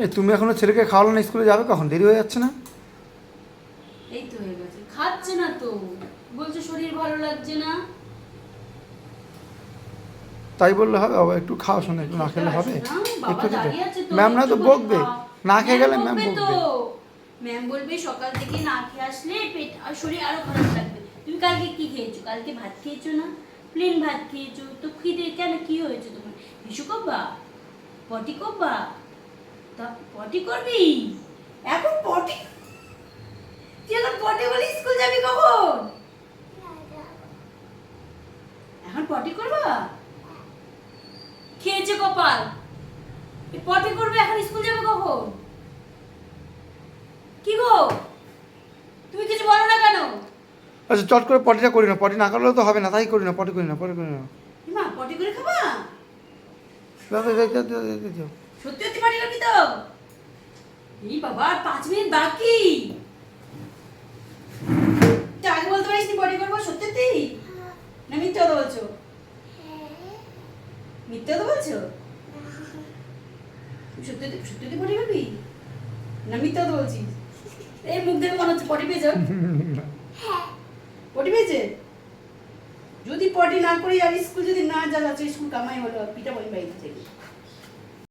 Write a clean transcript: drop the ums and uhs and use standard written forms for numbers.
এই তুমি এখনো ছেলেকে খাওয়ালো না, স্কুলে যাবে কখন? দেরি হয়ে যাচ্ছে না? এই তো হয়ে গেছে, খাচ্ছে না তো, বলছে শরীর ভালো লাগছে না। তাই বললে হবে? বাবা একটু খাও, শোনো, একটু না খেলে হবে? বাবা একটু দিতে দাঁড়িয়ে আছে তো, ম্যাম না তো একটু বকবে, খাও। না খেয়ে গেলে ম্যাম বকবে তো, বকবে। ম্যাম বলবে সকাল থেকে না খেয়ে আসলে পেট আর শরীর আরো খারাপ লাগবে। তুমি কালকে কি খেয়েছো? কালকে ভাত খেয়েছো না? প্লেন ভাত খেয়েছো তো, খিদে কেন, কি হয়েছে তোমার? হিসু করবা? পটি করবা? তা পটি করবি? এখন পটি? তুই এখন পটি বলে স্কুল যাবি কখন? এখন পটি করবা? খেয়েছে কপাল, পটি করবে, এখন স্কুল যাবে কখন? কি গো, তুমি কিছু বলো না কেন? আচ্ছা চট করে পটিটা করি না, পটি না করলেও তো হবে না, তাই করি না, পটি করি না, পটি করি না। মা পটি করে খাবা? দাদা দাও। সত্যি সত্যি পটি করবি তো? এই বাবা, 5 মিনিট বাকি। তুই আগে বলতে পারিস নি পটি করবো? সত্যি সত্যি না মিথ্যে কথা বলছো? মিথ্যে কথা বলছো? তুই সত্যি সত্যি পটি করবি না মিথ্যে কথা বলছিস? এই মুখ দেখে মনে হচ্ছে পটি পেয়েছো। পটি পেয়েছে? যদি পটি না করি আর স্কুল যদি না জ্বালাচ্ছে, স্কুল কামাই হলো, পিঠা বই বাইরে থেকে।